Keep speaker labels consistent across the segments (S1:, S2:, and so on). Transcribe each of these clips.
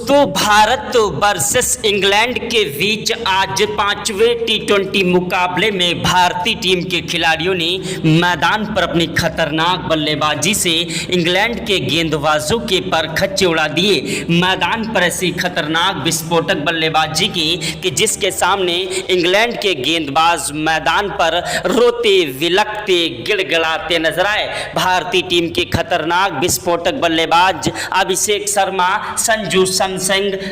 S1: दोस्तों Bharat versus England के बीच आज पांचवें टी20 मुकाबले में भारतीय टीम के खिलाड़ियों ने मैदान पर अपनी खतरनाक बल्लेबाजी से इंग्लैंड के गेंदबाजों के पर खच्चे उड़ा दिए। मैदान पर ऐसी खतरनाक विस्फोटक बल्लेबाजी की कि जिसके सामने इंग्लैंड के गेंदबाज मैदान पर रोते विलकते गिड़गिड़ाते नजर आए। भारतीय टीम के खतरनाक विस्फोटक बल्लेबाज अभिषेक शर्मा, संजू सैमसन,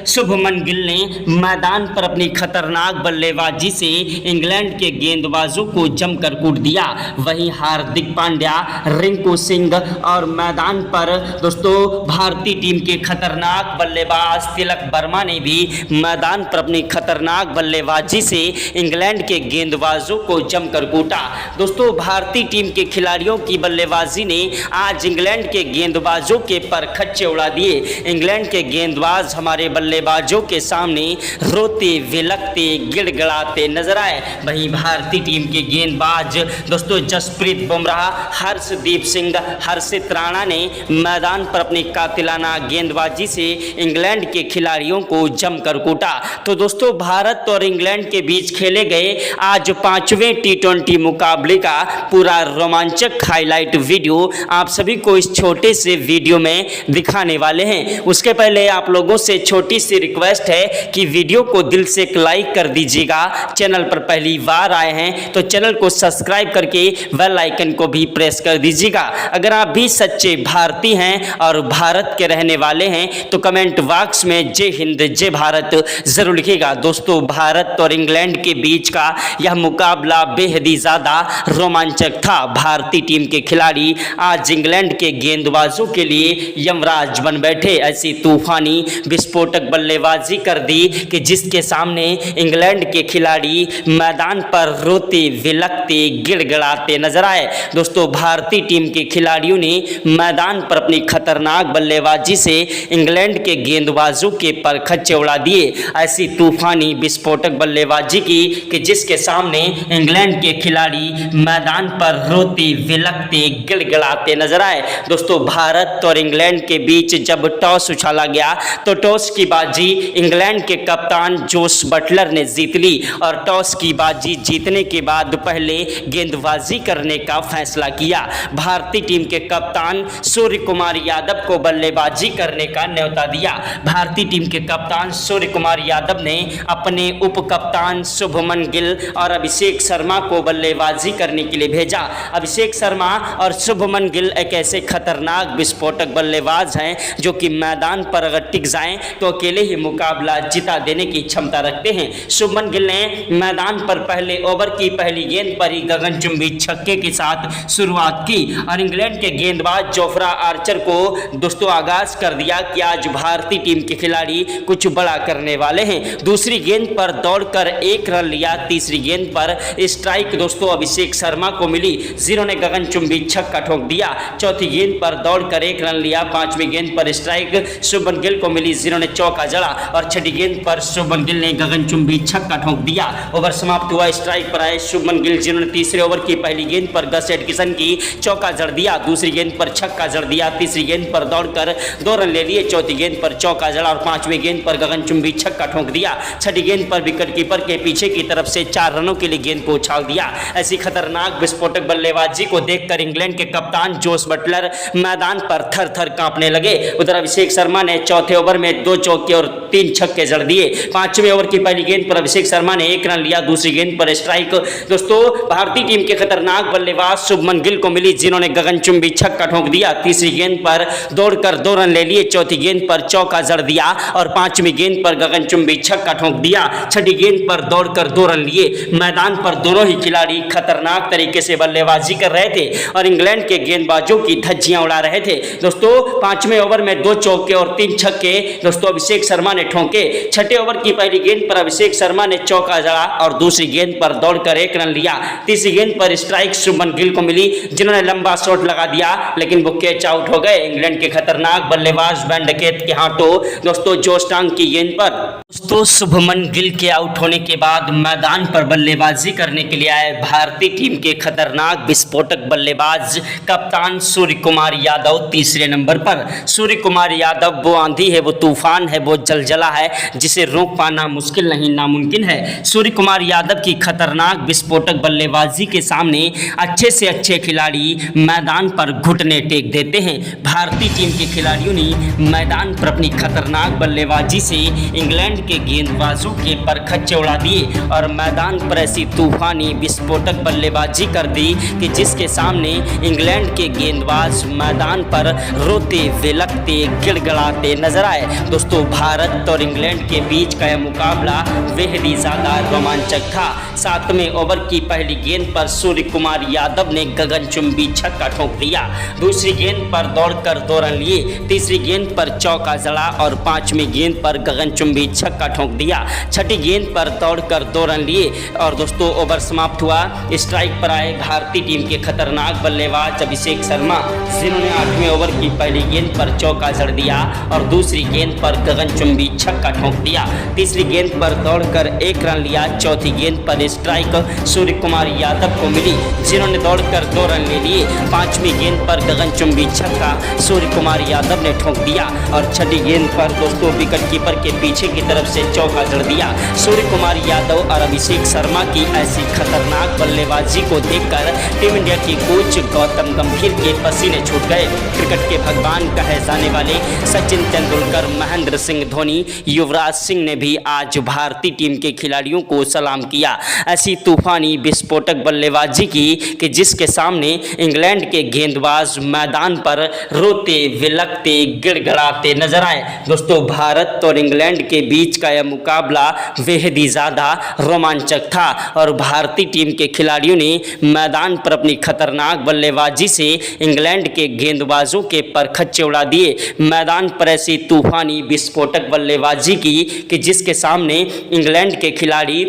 S1: शुभमन गिल ने मैदान पर अपनी खतरनाक बल्लेबाजी से इंग्लैंड के गेंदबाजों को जमकर कूट दिया। वहीं हार्दिक पांड्या, रिंकू सिंह और मैदान पर दोस्तों भारतीय टीम के खतरनाक बल्लेबाज तिलक वर्मा ने भी मैदान पर अपनी खतरनाक बल्लेबाजी से इंग्लैंड के गेंदबाजों को जमकर कूटा। दोस्तों भारतीय टीम के खिलाड़ियों की बल्लेबाजी ने आज इंग्लैंड के गेंदबाजों के पर खच्चे उड़ा दिए। इंग्लैंड के गेंदबाज हमारे बल्लेबाजों के सामने रोते विलकते गिड़गिड़ाते नजर आए। वहीं भारतीय टीम के गेंदबाज दोस्तों जसप्रीत बुमराह, हर्षदीप सिंह, हर्षित राणा ने मैदान पर अपनी कातिलाना गेंदबाजी से इंग्लैंड के खिलाड़ियों को जमकर कूटा। तो दोस्तों भारत और इंग्लैंड के बीच खेले गए आज पांचवें टी20 मुकाबले का पूरा रोमांचक हाईलाइट वीडियो आप सभी को इस छोटे से वीडियो में दिखाने वाले हैं। उसके पहले आप लोगों से छोटी सी रिक्वेस्ट है कि वीडियो को दिल से एक लाइक कर दीजिएगा। चैनल पर पहली बार आए हैं तो चैनल को सब्सक्राइब करके बेल आइकन को भी प्रेस कर दीजिएगा। अगर आप भी सच्चे भारतीय हैं और भारत के रहने वाले हैं तो कमेंट बॉक्स में जय हिंद जय भारत जरूर लिखिएगा। दोस्तों भारत और इंग्लैंड के बीच का यह मुकाबला बेहद ही ज्यादा रोमांचक था। भारतीय टीम के खिलाड़ी आज इंग्लैंड के गेंदबाजों के लिए यमराज बन बैठे। ऐसी तूफानी विस्फोटक बल्लेबाजी कर दी कि जिसके सामने इंग्लैंड के खिलाड़ी मैदान पर रोते विलकते गिड़गिड़ाते नजर आए। दोस्तों भारतीय टीम के खिलाड़ियों ने मैदान पर अपनी खतरनाक बल्लेबाजी से इंग्लैंड के गेंदबाजों के पर खच्चे उड़ा दिए। ऐसी तूफानी विस्फोटक बल्लेबाजी की कि जिसके सामने इंग्लैंड के खिलाड़ी मैदान पर रोते विलकते गिड़गिड़ाते नजर आए। दोस्तों भारत और इंग्लैंड के बीच जब टॉस उछाला गया तो टॉस की बाजी इंग्लैंड के कप्तान जोस बटलर ने जीत ली और टॉस की बाजी जीतने के बाद पहले गेंदबाजी करने का फैसला किया। भारतीय टीम के कप्तान सूर्य कुमार यादव को बल्लेबाजी करने का न्योता दिया। भारतीय टीम के कप्तान सूर्य कुमार यादव ने अपने उप कप्तान शुभमन गिल और अभिषेक शर्मा को बल्लेबाजी करने के लिए भेजा। अभिषेक शर्मा और शुभमन गिल एक ऐसे खतरनाक विस्फोटक बल्लेबाज हैं जो कि मैदान पर अगर टिक जाएं तो अकेले ही मुकाबला जिता देने की क्षमता रखते हैं। शुभमन गिल ने मैदान पर पहले ओवर की पहली गेंद पर ही गगनचुंबी छक्के के साथ शुरुआत की और इंग्लैंड के गेंदबाज जोफ्रा आर्चर को दोस्तों आगाज कर दिया कि आज भारतीय टीम के खिलाड़ी कुछ बड़ा करने वाले हैं। दूसरी गेंद पर दौड़कर एक रन लिया। तीसरी गेंद पर स्ट्राइक दोस्तों अभिषेक शर्मा को मिली जिन्होंने गगनचुंबी छक्का ठोक दिया। चौथी गेंद पर दौड़कर एक रन लिया। पांचवी गेंद पर स्ट्राइक शुभमन गिल को मिली जिन्होंने चौका जड़ा और छठी गेंद पर शुभमन गिल ने गगनचुंबी छक्का ठोक दिया। ओवर समाप्त हुआ। स्ट्राइक पर आए शुभमन गिल जिन्होंने तीसरे ओवर की पहली गेंद पर गस एडकिसन की चौका जड़ दिया। दूसरी गेंद पर छक्का जड़ दिया। तीसरी गेंद पर दौड़कर 2 रन ले लिए। चौथी गेंद पर चौका जड़ा और पांचवी गेंद पर गगनचुंबी छक्का ठोक दिया। छठी गेंद पर विकेट कीपर के पीछे की तरफ से 4 रनों के लिए गेंद को उछाल दिया। ऐसी खतरनाक विस्फोटक बल्लेबाजी को देखकर इंग्लैंड के कप्तान जोस बटलर मैदान पर थर थर कांपने लगे। उधर अभिषेक शर्मा ने चौथे ओवर में 2 चौके और 3 छक्के जड़ दिए। पांचवें ओवर की पहली गेंद पर अभिषेक शर्मा ने 1 रन लिया। दूसरी गेंद पर स्ट्राइक दोस्तों भारतीय टीम के खतरनाक बल्लेबाज शुभमन गिल को मिली जिन्होंने गगनचुंबी छक्का ठोक दिया। तीसरी गेंद पर दौड़कर 2 रन ले लिए। चौथी गेंद पर चौका जड़ दिया और पांचवी गेंद पर गगनचुंबी छक्का ठोक दिया। छठी गेंद पर दौड़कर 2 रन लिए। मैदान पर दोनों ही खिलाड़ी खतरनाक तरीके से बल्लेबाजी कर रहे थे और इंग्लैंड के गेंदबाजों की धज्जियां उड़ा रहे थे। दोस्तों पांचवें ओवर में 2 चौके और 3 छक्के दोस्तों अभिषेक शर्मा ने ठोके। छठे ओवर की पहली गेंद पर अभिषेक शर्मा ने चौका जड़ा और दूसरी गेंद पर दौड़कर 1 रन लिया। तीसरी गेंद पर स्ट्राइक शुभमन गिल को मिली जिन्होंने लंबा शॉट लगा दिया लेकिन वो कैच आउट हो गए। इंग्लैंड के खतरनाक बल्लेबाज बेन डकेट के हाथों दोस्तों जोश टांग की गेंद पर दोस्तों शुभमन गिल के आउट होने के बाद मैदान पर बल्लेबाजी करने के लिए आए भारतीय टीम के खतरनाक विस्फोटक बल्लेबाज कप्तान सूर्य कुमार यादव तीसरे नंबर पर। सूर्य कुमार यादव वो आंधी है, वो तूफान है, वो जलजला है जिसे रोक पाना मुश्किल नहीं नामुमकिन है। सूर्य कुमार यादव की खतरनाक विस्फोटक बल्लेबाजी के सामने अच्छे से अच्छे खिलाड़ी मैदान पर घुटने टेक देते हैं। भारतीय टीम के खिलाड़ियों ने मैदान पर अपनी खतरनाक बल्लेबाजी से इंग्लैंड के गेंदबाजों के परखच्चे उड़ा दिए और मैदान पर ऐसी तूफानी विस्फोटक बल्लेबाजी कर दी कि जिसके सामने इंग्लैंड के गेंदबाज मैदान पर रोते विलकते गिड़गिड़ाते नजर आए। दोस्तों, भारत और इंग्लैंड के बीच का यह मुकाबला बेहद ही ज़्यादा रोमांचक था। 7वें ओवर की पहली गेंद पर सूर्य कुमार यादव ने गगनचुंबी छक्का ठोक दिया। दूसरी गेंद पर दौड़कर 2 रन लिए। तीसरी गेंद पर चौका जड़ा और 5वीं गेंद पर गगनचुंबी छक्का ठोक दिया। छठी गेंद पर दौड़कर 2 रन लिए और दोस्तों ओवर समाप्त हुआ। स्ट्राइक पर आए भारतीय टीम के खतरनाक बल्लेबाज अभिषेक शर्मा, जिन्होंने 8वें ओवर की पहली गेंद पर चौका जड़ दिया और दूसरी गेंद पर गगनचुंबी छक्का ठोक दिया। तीसरी गेंद पर दौड़कर 1 रन लिया। चौथी गेंद पर स्ट्राइक सूर्य कुमार यादव को मिली, जिन्होंने दौड़कर 2 रन ले लिए। 5वीं गेंद पर गगनचुंबी छक्का सूर्य कुमार यादव ने ठोक दिया और छठी गेंद पर दोस्तों विकेट कीपर के पीछे की तरफ से चौका जड़ दिया। सूर्य कुमार यादव और अभिषेक शर्मा की ऐसी खतरनाक बल्लेबाजी को देखकर टीम इंडिया की कोच गौतम गंभीर के पसीने छूट गए। क्रिकेट के भगवान कहे जाने वाले सचिन तेंदुलकर, महेंद्र सिंह धोनी, युवराज सिंह ने भी आज भारतीय टीम के खिलाड़ियों को सलाम किया। ऐसी तूफानी विस्फोटक बल्लेबाजी की कि जिसके सामने इंग्लैंड के गेंदबाज मैदान पर रोते विलकते गिड़गिड़ाते नजर आए। दोस्तों, भारत और इंग्लैंड के बीच का यह मुकाबला बेहद ही ज़्यादा रोमांचक था और भारतीय टीम के खिलाड़ियों ने मैदान पर अपनी खतरनाक बल्लेबाजी से इंग्लैंड के गेंदबाजों के परखच्चे उड़ा दिए। मैदान पर ऐसी तूफानी विस्फोटक बल्लेबाजी की कि जिसके सामने इंग्लैंड के खिलाड़ी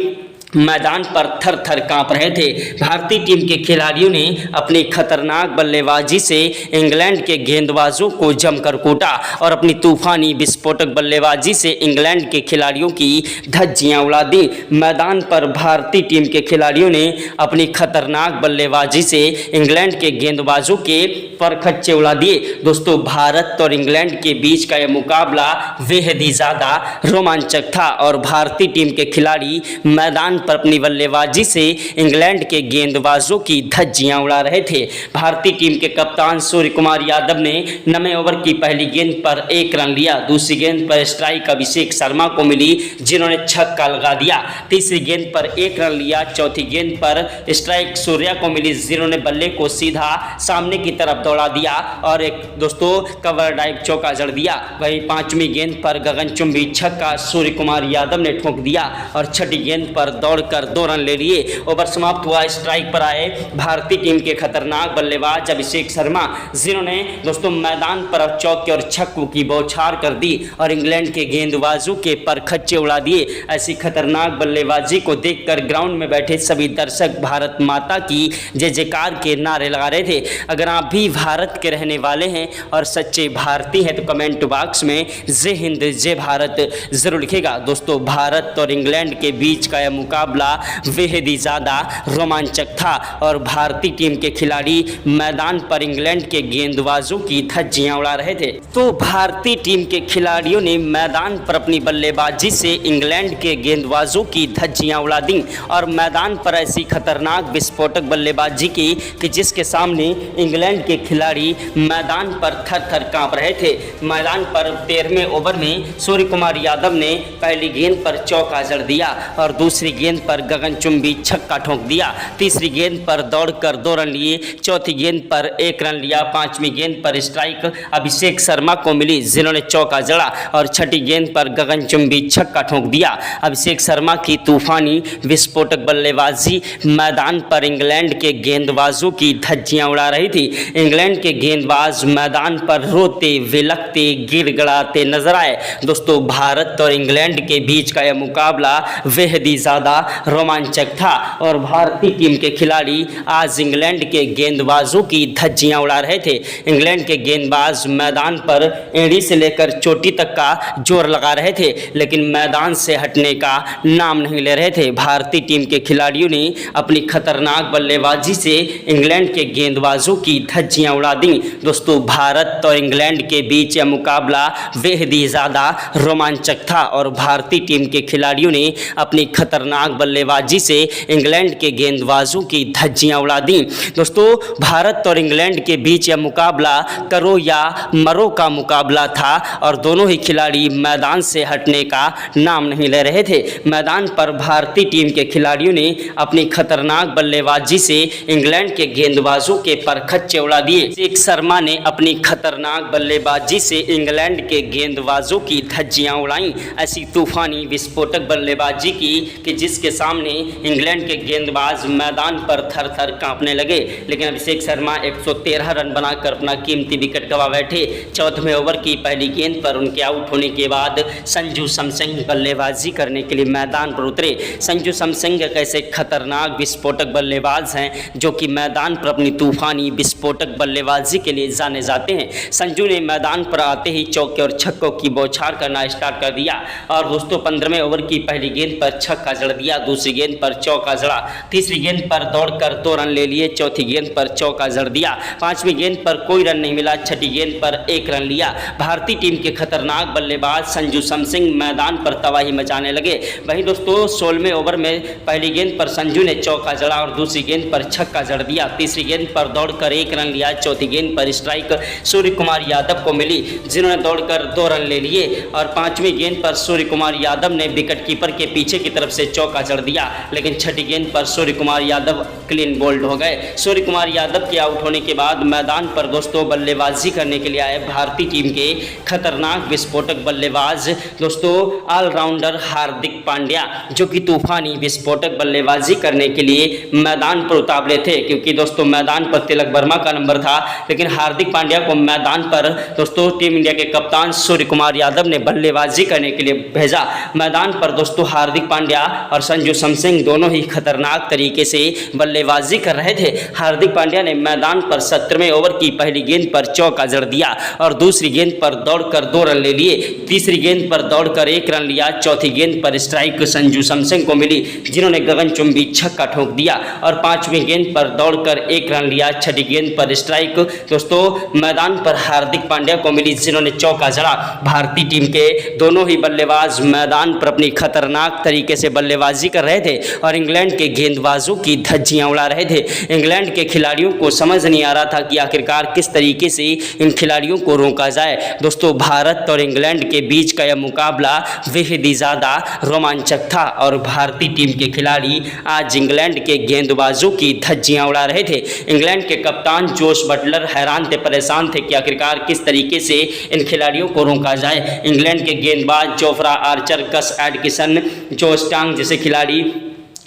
S1: मैदान पर थर थर कांप रहे थे। भारतीय टीम के खिलाड़ियों ने अपनी खतरनाक बल्लेबाजी से इंग्लैंड के गेंदबाजों को जमकर कूटा और अपनी तूफानी विस्फोटक बल्लेबाजी से इंग्लैंड के खिलाड़ियों की धज्जियां उड़ा दी। मैदान पर भारतीय टीम के खिलाड़ियों ने अपनी खतरनाक बल्लेबाजी से इंग्लैंड के गेंदबाजों के परखच्चे उड़ा दिए। दोस्तों, भारत और इंग्लैंड के बीच का यह मुकाबला बेहद ही ज़्यादा रोमांचक था और भारतीय टीम के खिलाड़ी मैदान पर अपनी बल्लेबाजी से इंग्लैंड के गेंदबाजों की धज्जियां उड़ा रहे थे। भारतीय टीम के कप्तान सूर्य कुमार यादव ने 9वें ओवर की पहली गेंद पर 1 रन लिया। दूसरी गेंद पर स्ट्राइक अभिषेक शर्मा को मिली, जिन्होंने छक्का लगा दिया। तीसरी गेंद पर 1 रन लिया। चौथी गेंद पर स्ट्राइक सूर्या को मिली, जिन्होंने बल्ले को सीधा सामने की तरफ दौड़ा दिया और एक दोस्तों कवर ड्राइव चौका जड़ दिया। वहीं 5वीं गेंद पर गगनचुंबी छक्का सूर्य कुमार यादव ने ठोक दिया और छठी गेंद पर दौड़कर 2 रन ले लिए। ओवर समाप्त हुआ। स्ट्राइक पर आए भारतीय टीम के खतरनाक बल्लेबाज अभिषेक शर्मा, जिन्होंने दोस्तों मैदान पर अब चौके और छक्कों की बौछार कर दी और इंग्लैंड के गेंदबाजों के परखच्चे उड़ा दिए। ऐसी खतरनाक बल्लेबाजी को देखकर ग्राउंड में बैठे सभी दर्शक भारत माता की जय जयकार के नारे लगा रहे थे। अगर आप भी भारत के रहने वाले हैं और सच्चे भारतीय हैं तो कमेंट बॉक्स में जय हिंद जय भारत जरूर लिखेगा। दोस्तों, भारत और इंग्लैंड के बीच का यह मुकाबला बेहद ही ज़्यादा रोमांचक था और भारतीय टीम के खिलाड़ी मैदान पर इंग्लैंड के गेंदबाजों की धज्जियां उड़ा रहे थे। तो भारतीय टीम के खिलाड़ियों ने मैदान पर अपनी बल्लेबाजी से इंग्लैंड के गेंदबाजों की धज्जियां उड़ा दी और मैदान पर ऐसी खतरनाक विस्फोटक बल्लेबाजी की कि जिसके सामने इंग्लैंड के खिलाड़ी मैदान पर थर थर कांप रहे थे। मैदान पर 13वें ओवर में सूर्य कुमार यादव ने पहली गेंद पर चौका जड़ दिया और दूसरी गेंद पर गगनचुंबी छक्का ठोक दिया। तीसरी गेंद पर दौड़कर 2 रन लिए। चौथी गेंद पर 1 रन लिया। 5वीं गेंद पर स्ट्राइक अभिषेक शर्मा को मिली, जिन्होंने चौका जड़ा और छठी गेंद पर गगनचुंबी छक्का ठोक दिया। अभिषेक शर्मा की तूफानी विस्फोटक बल्लेबाजी मैदान पर इंग्लैंड के गेंदबाजों की धज्जियां उड़ा रही थी। इंग्लैंड के गेंदबाज मैदान पर रोते विलकते गिड़गिड़ाते नजर आए। दोस्तों, भारत और इंग्लैंड के बीच का यह मुकाबला बेहद ही ज़्यादा रोमांचक था और भारतीय टीम के खिलाड़ी आज इंग्लैंड के गेंदबाजों की धज्जियां उड़ा रहे थे। इंग्लैंड के गेंदबाज मैदान पर एड़ी से लेकर चोटी तक का जोर लगा रहे थे, लेकिन मैदान से हटने का नाम नहीं ले रहे थे। भारतीय टीम के खिलाड़ियों ने अपनी खतरनाक बल्लेबाजी से इंग्लैंड के गेंदबाजों की धज्जियां उड़ा दी। दोस्तों, भारत और इंग्लैंड के बीच यह मुकाबला बेहद ही ज़्यादा रोमांचक था और भारतीय टीम के खिलाड़ियों ने अपनी खतरनाक बल्लेबाजी से इंग्लैंड के गेंदबाजों की धज्जियां उड़ा दी। दोस्तों, भारत और इंग्लैंड के बीच यह मुकाबला करो या मरो का मुकाबला था और दोनों ही खिलाड़ी मैदान से हटने का नाम नहीं ले रहे थे। मैदान पर भारतीय टीम के खिलाड़ियों ने अपनी खतरनाक बल्लेबाजी से इंग्लैंड के गेंदबाजों के परखच्चे उड़ा दिए। अभिषेक शर्मा ने अपनी खतरनाक बल्लेबाजी से इंग्लैंड के गेंदबाजों की धज्जियां उड़ाई। ऐसी तूफानी विस्फोटक बल्लेबाजी की कि जिसके सामने इंग्लैंड के गेंदबाज मैदान पर थर थर कांपने लगे, लेकिन अभिषेक शर्मा 113 रन बनाकर अपना कीमती विकेट गंवा बैठे। चौथे ओवर की पहली गेंद पर उनके आउट होने के बाद संजू सैमसन बल्लेबाजी करने के लिए मैदान पर उतरे। संजू सैमसन एक ऐसे खतरनाक विस्फोटक बल्लेबाज हैं जो कि मैदान पर अपनी तूफानी विस्फोटक बल्लेबाजी के लिए जाने जाते हैं। संजू ने मैदान पर आते ही चौके और छक्कों की बौछार करना स्टार्ट कर दिया और दोस्तों 15वें ओवर की पहली गेंद पर छक्का जड़ दिया, दूसरी गेंद पर चौका जड़ा, तीसरी गेंद पर दौड़कर 2 रन ले लिए, चौथी गेंद पर चौका जड़ दिया, पांचवी गेंद पर कोई रन नहीं मिला, छठी गेंद पर 1 रन लिया। भारतीय टीम के खतरनाक बल्लेबाज संजू सैमसन मैदान पर तबाही मचाने लगे। वहीं दोस्तों 16वें ओवर में पहली गेंद पर संजू ने चौका जड़ा और दूसरी गेंद पर छक्का जड़ दिया, तीसरी गेंद पर दौड़कर 1 रन लिया, चौथी गेंद पर स्ट्राइक सूर्य कुमार यादव को मिली जिन्होंने दौड़कर 2 रन ले लिए और पांचवी गेंद पर सूर्य कुमार यादव ने विकेट कीपर के पीछे की तरफ से चौका जड़ दिया, लेकिन छठी गेंद पर सूर्य कुमार यादव क्लीन बोल्ड हो गए। सूर्य कुमार यादव के आउट होने के बाद मैदान पर दोस्तों बल्लेबाजी करने के लिए आए भारतीय टीम के खतरनाक विस्फोटक बल्लेबाज दोस्तों ऑलराउंडर हार्दिक पांड्या, जो कि तूफानी विस्फोटक बल्लेबाजी करने के लिए मैदान पर उतावले थे, क्योंकि दोस्तों मैदान पर तिलक वर्मा का नंबर था, लेकिन हार्दिक पांड्या को मैदान पर दोस्तों टीम इंडिया के कप्तान सूर्य कुमार यादव ने बल्लेबाजी करने के लिए भेजा। मैदान पर दोस्तों हार्दिक पांड्या और संजू सैमसन दोनों ही खतरनाक तरीके से बल्लेबाजी कर रहे थे। हार्दिक पांड्या ने मैदान पर 17वें ओवर की पहली गेंद पर चौका जड़ दिया और दूसरी गेंद पर दौड़कर 2 रन ले लिए, तीसरी गेंद पर दौड़कर 1 रन लिया, चौथी गेंद पर स्ट्राइक संजू सैमसन को मिली जिन्होंने गगनचुंबी छक्का ठोक दिया और पांचवी गेंद पर दौड़कर 1 रन लिया, छठी गेंद पर स्ट्राइक दोस्तों मैदान पर हार्दिक पांड्या को मिली जिन्होंने चौका जड़ा। भारतीय टीम के दोनों ही बल्लेबाज मैदान पर अपनी खतरनाक तरीके से बल्लेबाजी कर रहे थे और इंग्लैंड के गेंदबाजों की धज्जियां उड़ा रहे थे। इंग्लैंड के खिलाड़ियों को समझ नहीं आ रहा था कि आखिरकार किस तरीके से इन खिलाड़ियों को रोका जाए। दोस्तों, भारत और इंग्लैंड के बीच का यह मुकाबला बेहद ही ज़्यादा रोमांचक था और भारतीय टीम के खिलाड़ी आज इंग्लैंड के गेंदबाजों की धज्जियां उड़ा रहे थे। इंग्लैंड के कप्तान जोश बटलर हैरान थे, परेशान थे कि आखिरकार किस तरीके से इन खिलाड़ियों को रोका जाए। इंग्लैंड के गेंदबाज जोफ्रा आर्चर, गस एडकिसन, जो स्टांग जैसे खिलाड़ी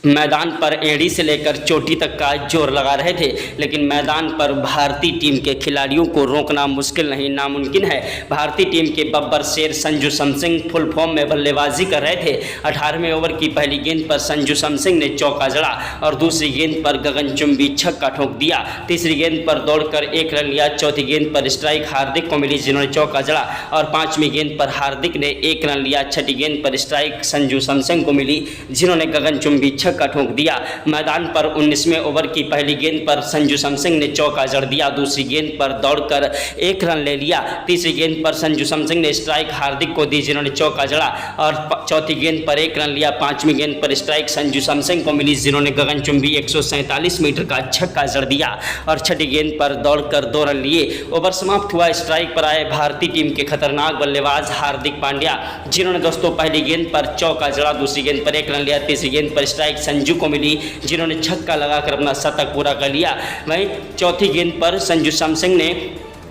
S1: मैदान पर एड़ी से लेकर चोटी तक का जोर लगा रहे थे, लेकिन मैदान पर भारतीय टीम के खिलाड़ियों को रोकना मुश्किल नहीं नामुमकिन है। भारतीय टीम के बब्बर शेर संजू सैमसन फुल फॉर्म में बल्लेबाजी कर रहे थे। 18वें ओवर की पहली गेंद पर संजू सैमसन ने चौका जड़ा और दूसरी गेंद पर गगनचुंबी छक्का ठोक दिया, तीसरी गेंद पर दौड़कर 1 रन लिया, चौथी गेंद पर स्ट्राइक हार्दिक को मिली जिन्होंने चौका जड़ा और पांचवी गेंद पर हार्दिक ने 1 रन लिया, छठी गेंद पर स्ट्राइक संजू सैमसन को मिली जिन्होंने गगनचुंबी छक्का ठोक दिया। मैदान पर 19वें ओवर की पहली गेंद पर संजू सैमसन ने चौका जड़ दिया, दूसरी गेंद पर दौड़कर 1 रन ले लिया, तीसरी गेंद पर संजू सैमसन ने स्ट्राइक हार्दिक को दी जिन्होंने चौका जड़ा और चौथी गेंद पर 1 रन लिया, पांचवी गेंद पर स्ट्राइक संजू सैमसन को मिली जिन्होंने गगनचुंबी 147 मीटर का छक्का जड़ दिया और छठी गेंद पर दौड़कर 2 रन लिए। ओवर समाप्त हुआ, स्ट्राइक पर आए भारतीय टीम के खतरनाक बल्लेबाज हार्दिक पांड्या जिन्होंने दोस्तों पहली गेंद पर चौका जड़ा, दूसरी गेंद पर 1 रन लिया, तीसरी गेंद पर स्ट्राइक संजू को मिली जिन्होंने छक्का लगाकर अपना शतक पूरा कर लिया। वहीं चौथी गेंद पर संजू सैमसन ने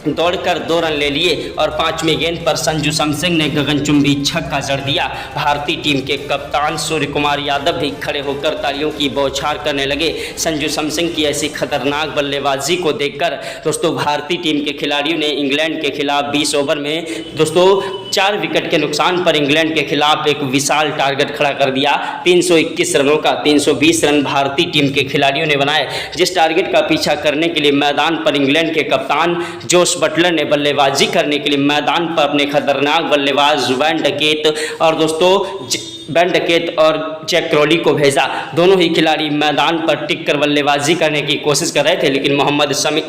S1: दौड़कर 2 रन ले लिए और पांचवी गेंद पर संजू सैमसन ने गगनचुंबी छक्का जड़ दिया। भारतीय टीम के कप्तान सूर्य कुमार यादव भी खड़े होकर तालियों की बौछार करने लगे। संजू सैमसन की ऐसी खतरनाक बल्लेबाजी को देखकर दोस्तों भारतीय टीम के खिलाड़ियों ने इंग्लैंड के खिलाफ 20 ओवर में दोस्तों 4 विकेट के नुकसान पर इंग्लैंड के खिलाफ एक विशाल टारगेट खड़ा कर दिया। 321 रनों का 320 रन भारतीय टीम के खिलाड़ियों ने बनाए। जिस टारगेट का पीछा करने के लिए मैदान पर इंग्लैंड के कप्तान जोश बटलर ने बल्लेबाजी करने के लिए मैदान पर अपने खतरनाक बल्लेबाज वैन डकेट और जैक क्रॉली को भेजा। दोनों ही खिलाड़ी मैदान पर टिक कर बल्लेबाजी करने की कोशिश कर रहे थे, लेकिन मोहम्मद शमी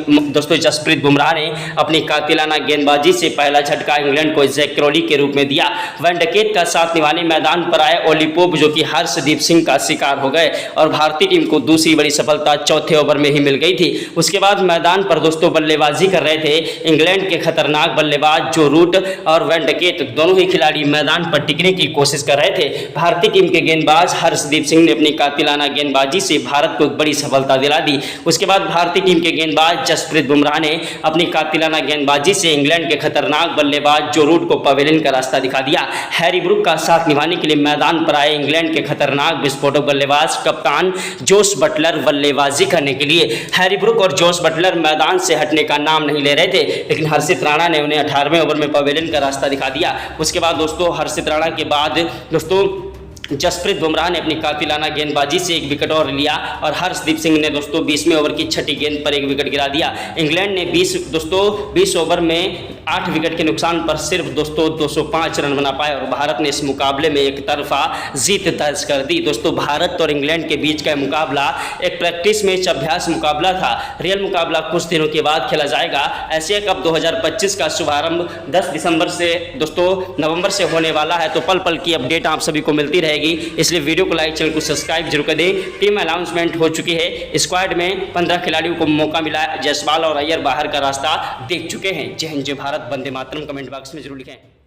S1: जसप्रीत बुमराह ने अपनी कातिलाना गेंदबाजी से पहला झटका इंग्लैंड को जैक क्रॉली के रूप में दिया। वैन डकेट का साथ निभाने मैदान पर आए ओली पोप, जो कि हर्षदीप सिंह का शिकार हो गए और भारतीय टीम को दूसरी बड़ी सफलता चौथे ओवर में ही मिल गई थी। उसके बाद मैदान पर बल्लेबाजी कर रहे थे इंग्लैंड के खतरनाक बल्लेबाज जो रूट और वैन डकेट। दोनों ही खिलाड़ी मैदान पर टिकने की कोशिश कर रहे थे। भारतीय टीम के गेंदबाज हर्षदीप सिंह ने अपनी कातिलाना गेंदबाजी से भारत को एक बड़ी सफलता दिला दी। उसके बाद भारतीय टीम के गेंदबाज जसप्रीत बुमराह ने अपनी कातिलाना गेंदबाजी से इंग्लैंड के खतरनाक बल्लेबाज जो रूट को पवेलियन का रास्ता दिखा दिया। हैरी ब्रूक का साथ निभाने के लिए मैदान पर आए इंग्लैंड के खतरनाक विस्फोटक बल्लेबाज कप्तान जोश बटलर बल्लेबाजी करने के लिए। हैरी ब्रूक और जोश बटलर मैदान से हटने का नाम नहीं ले रहे थे, लेकिन हर्षित राणा ने उन्हें 18वें ओवर में पवेलियन का रास्ता दिखा दिया। उसके बाद हर्षित राणा के बाद जसप्रीत बुमराह ने अपनी कातिलाना गेंदबाजी से एक विकेट और लिया और हर्षदीप सिंह ने 20वें ओवर की छठी गेंद पर एक विकेट गिरा दिया। इंग्लैंड ने 20 ओवर में 8 विकेट के नुकसान पर सिर्फ 205 रन बना पाए और भारत ने इस मुकाबले में एक तरफा जीत दर्ज कर दी। भारत और इंग्लैंड के बीच का मुकाबला एक प्रैक्टिस मैच अभ्यास मुकाबला था। रियल मुकाबला कुछ दिनों के बाद खेला जाएगा। एशिया कप 2025 का शुभारंभ 10 नवंबर से होने वाला है, तो पल पल की अपडेट आप सभी को मिलती रहेगी, इसलिए वीडियो को लाइक, चैनल को सब्सक्राइब जरूर कर दें। टीम अनाउंसमेंट हो चुकी है। स्क्वाड में 15 खिलाड़ियों को मौका मिला। जायसवाल और अय्यर बाहर का रास्ता देख चुके हैं। जय हिंद, जय भारत, वंदे मातरम कमेंट बॉक्स में जरूर लिखें।